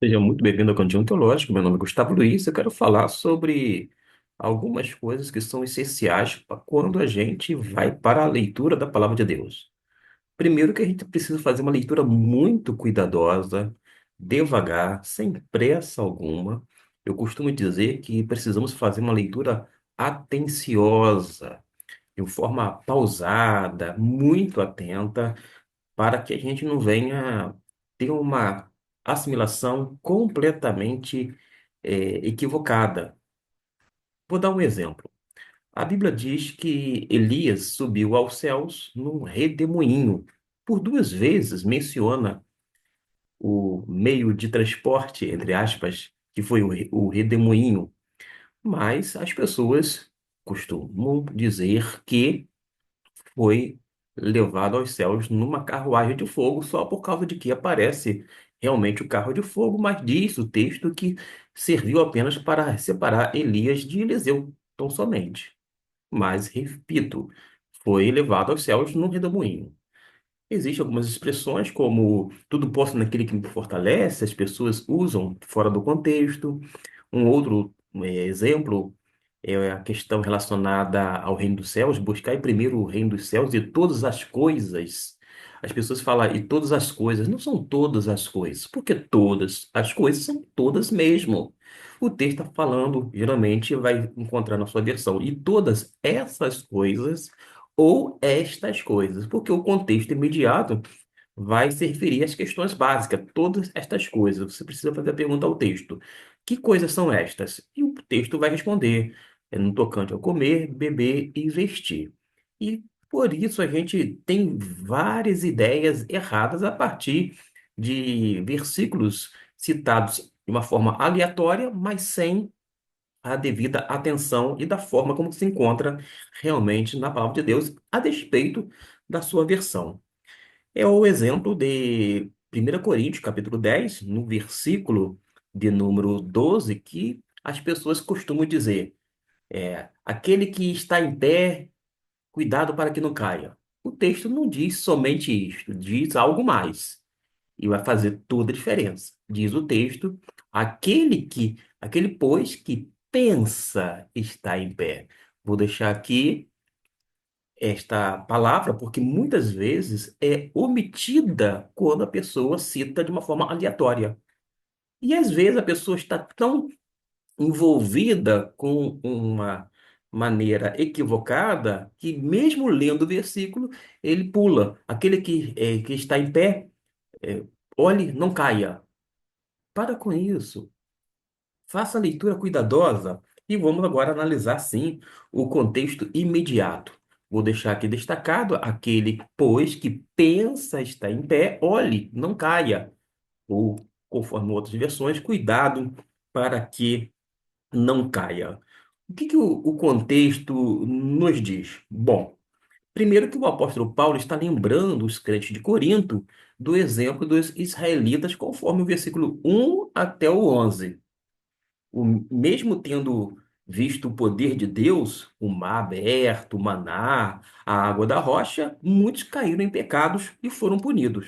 Seja muito bem-vindo ao Cantinho Teológico. Meu nome é Gustavo Luiz. Eu quero falar sobre algumas coisas que são essenciais para quando a gente vai para a leitura da Palavra de Deus. Primeiro, que a gente precisa fazer uma leitura muito cuidadosa, devagar, sem pressa alguma. Eu costumo dizer que precisamos fazer uma leitura atenciosa, de forma pausada, muito atenta para que a gente não venha ter uma assimilação completamente equivocada. Vou dar um exemplo. A Bíblia diz que Elias subiu aos céus num redemoinho. Por duas vezes menciona o meio de transporte, entre aspas, que foi o redemoinho. Mas as pessoas costumam dizer que foi levado aos céus numa carruagem de fogo só por causa de que aparece realmente o carro de fogo, mas diz o texto que serviu apenas para separar Elias de Eliseu, tão somente. Mas, repito, foi levado aos céus num redemoinho. Existem algumas expressões como tudo posso naquele que me fortalece, as pessoas usam fora do contexto. Um outro exemplo é a questão relacionada ao reino dos céus, buscar primeiro o reino dos céus e todas as coisas. As pessoas falam, e todas as coisas, não são todas as coisas, porque todas as coisas são todas mesmo. O texto está falando, geralmente vai encontrar na sua versão, e todas essas coisas ou estas coisas, porque o contexto imediato vai se referir às questões básicas, todas estas coisas. Você precisa fazer a pergunta ao texto: que coisas são estas? E o texto vai responder: é no tocante ao comer, beber e vestir. E por isso a gente tem várias ideias erradas a partir de versículos citados de uma forma aleatória, mas sem a devida atenção e da forma como se encontra realmente na palavra de Deus, a despeito da sua versão. É o exemplo de 1 Coríntios, capítulo 10 no versículo de número 12 que as pessoas costumam dizer, aquele que está em pé, cuidado para que não caia. O texto não diz somente isto, diz algo mais. E vai fazer toda a diferença. Diz o texto, aquele, pois, que pensa estar em pé. Vou deixar aqui esta palavra, porque muitas vezes é omitida quando a pessoa cita de uma forma aleatória. E às vezes a pessoa está tão envolvida com uma maneira equivocada que, mesmo lendo o versículo, ele pula. Aquele que está em pé, é, olhe, não caia. Para com isso. Faça a leitura cuidadosa e vamos agora analisar, sim, o contexto imediato. Vou deixar aqui destacado aquele, pois, que pensa estar em pé, olhe, não caia. Ou, conforme outras versões, cuidado para que não caia. O que o contexto nos diz? Bom, primeiro que o apóstolo Paulo está lembrando os crentes de Corinto do exemplo dos israelitas, conforme o versículo 1 até o 11. Mesmo tendo visto o poder de Deus, o mar aberto, o maná, a água da rocha, muitos caíram em pecados e foram punidos.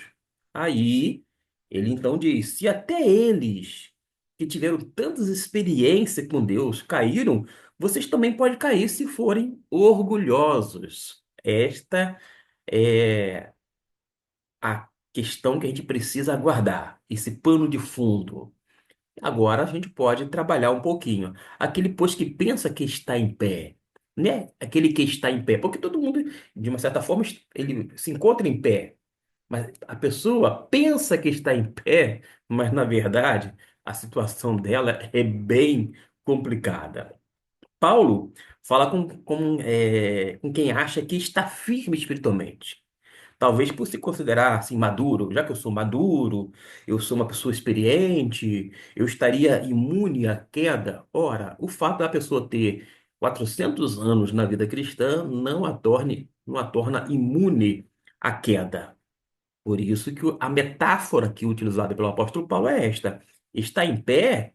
Aí, ele então diz: se até eles, que tiveram tantas experiências com Deus, caíram, vocês também podem cair se forem orgulhosos. Esta é a questão que a gente precisa aguardar, esse pano de fundo. Agora a gente pode trabalhar um pouquinho. Aquele, pois, que pensa que está em pé, né? Aquele que está em pé, porque todo mundo, de uma certa forma, ele se encontra em pé, mas a pessoa pensa que está em pé, mas na verdade a situação dela é bem complicada. Paulo fala com quem acha que está firme espiritualmente. Talvez por se considerar assim maduro, já que eu sou maduro, eu sou uma pessoa experiente, eu estaria imune à queda. Ora, o fato da pessoa ter 400 anos na vida cristã não a torna imune à queda. Por isso que a metáfora que é utilizada pelo apóstolo Paulo é esta: está em pé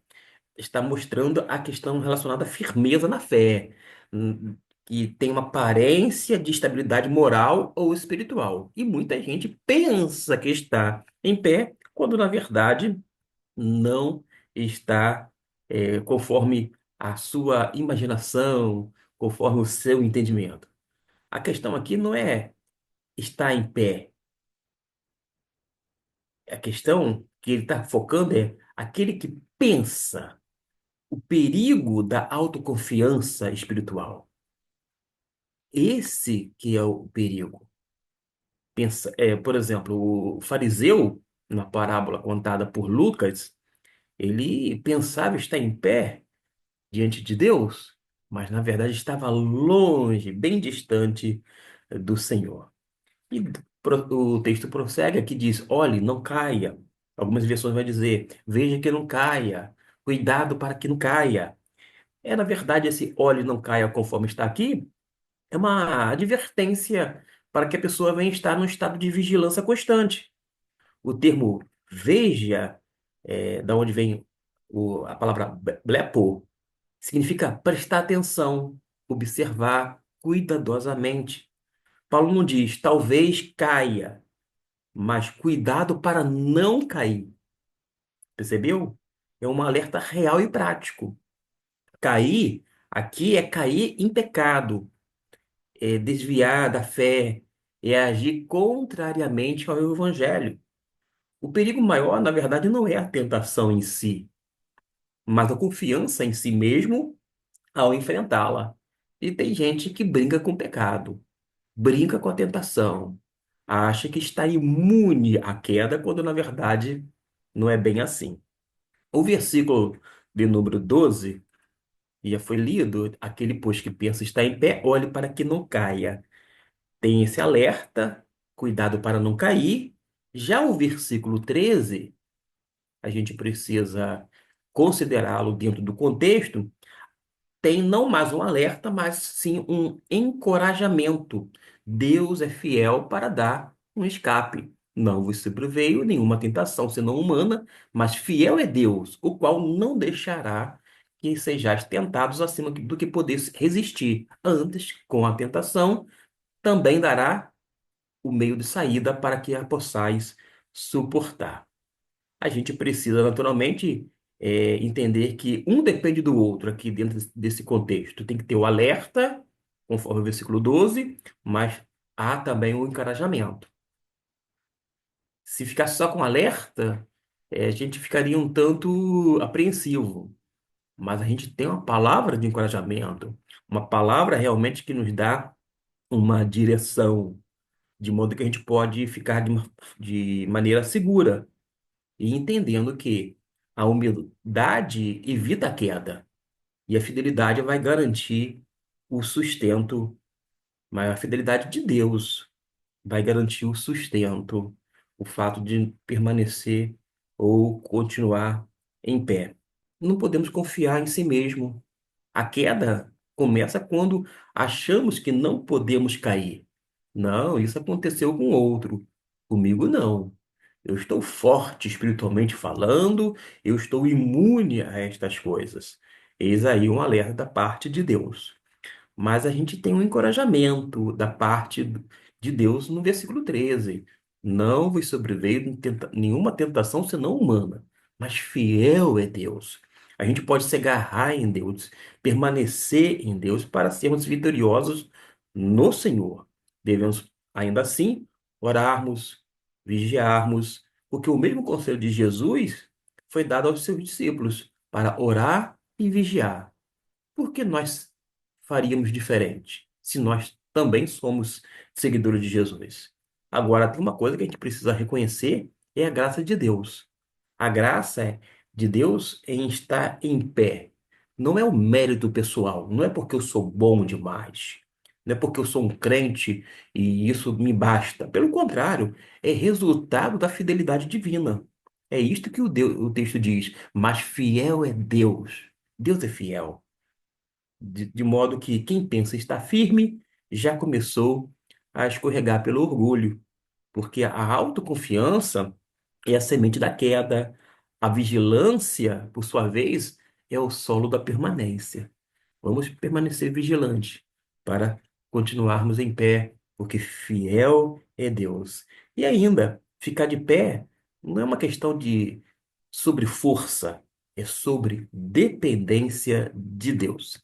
está mostrando a questão relacionada à firmeza na fé, hum, que tem uma aparência de estabilidade moral ou espiritual. E muita gente pensa que está em pé, quando na verdade não está conforme a sua imaginação, conforme o seu entendimento. A questão aqui não é estar em pé. A questão que ele está focando é aquele que pensa o perigo da autoconfiança espiritual. Esse que é o perigo. Pensa, por exemplo, o fariseu, na parábola contada por Lucas, ele pensava estar em pé diante de Deus, mas na verdade estava longe, bem distante do Senhor. E o texto prossegue aqui diz: olhe, não caia. Algumas versões vai dizer: veja que não caia, cuidado para que não caia. Na verdade, esse olhe, não caia conforme está aqui, é uma advertência para que a pessoa venha estar num estado de vigilância constante. O termo veja, da onde vem a palavra blepo, significa prestar atenção, observar cuidadosamente. Paulo não diz talvez caia, mas cuidado para não cair. Percebeu? É um alerta real e prático. Cair aqui é cair em pecado, é desviar da fé, é agir contrariamente ao evangelho. O perigo maior, na verdade, não é a tentação em si, mas a confiança em si mesmo ao enfrentá-la. E tem gente que brinca com o pecado, brinca com a tentação, acha que está imune à queda, quando na verdade não é bem assim. O versículo de número 12 já foi lido, aquele pois que pensa estar em pé, olhe para que não caia. Tem esse alerta, cuidado para não cair. Já o versículo 13, a gente precisa considerá-lo dentro do contexto, tem não mais um alerta, mas sim um encorajamento. Deus é fiel para dar um escape. Não vos sobreveio nenhuma tentação senão humana, mas fiel é Deus, o qual não deixará que sejais tentados acima do que podeis resistir. Antes, com a tentação, também dará o meio de saída para que a possais suportar. A gente precisa, naturalmente, entender que um depende do outro aqui dentro desse contexto. Tem que ter o alerta, conforme o versículo 12, mas há também o encorajamento. Se ficar só com alerta, a gente ficaria um tanto apreensivo. Mas a gente tem uma palavra de encorajamento, uma palavra realmente que nos dá uma direção, de modo que a gente pode ficar de maneira segura e entendendo que a humildade evita a queda e a fidelidade vai garantir o sustento, mas a fidelidade de Deus vai garantir o sustento, o fato de permanecer ou continuar em pé. Não podemos confiar em si mesmo. A queda começa quando achamos que não podemos cair. Não, isso aconteceu com outro. Comigo não. Eu estou forte espiritualmente falando, eu estou imune a estas coisas. Eis aí um alerta da parte de Deus. Mas a gente tem um encorajamento da parte de Deus no versículo 13. Não vos sobreveio nenhuma tentação senão humana, mas fiel é Deus. A gente pode se agarrar em Deus, permanecer em Deus para sermos vitoriosos no Senhor. Devemos, ainda assim, orarmos, vigiarmos, porque o mesmo conselho de Jesus foi dado aos seus discípulos para orar e vigiar. Por que nós faríamos diferente se nós também somos seguidores de Jesus? Agora, tem uma coisa que a gente precisa reconhecer, é a graça de Deus. A graça de Deus em estar em pé. Não é o mérito pessoal, não é porque eu sou bom demais, não é porque eu sou um crente e isso me basta. Pelo contrário, é resultado da fidelidade divina. É isto que o texto diz. Mas fiel é Deus. Deus é fiel de modo que quem pensa estar firme já começou a escorregar pelo orgulho, porque a autoconfiança é a semente da queda, a vigilância, por sua vez, é o solo da permanência. Vamos permanecer vigilantes para continuarmos em pé, porque fiel é Deus. E ainda, ficar de pé não é uma questão de sobre força, é sobre dependência de Deus.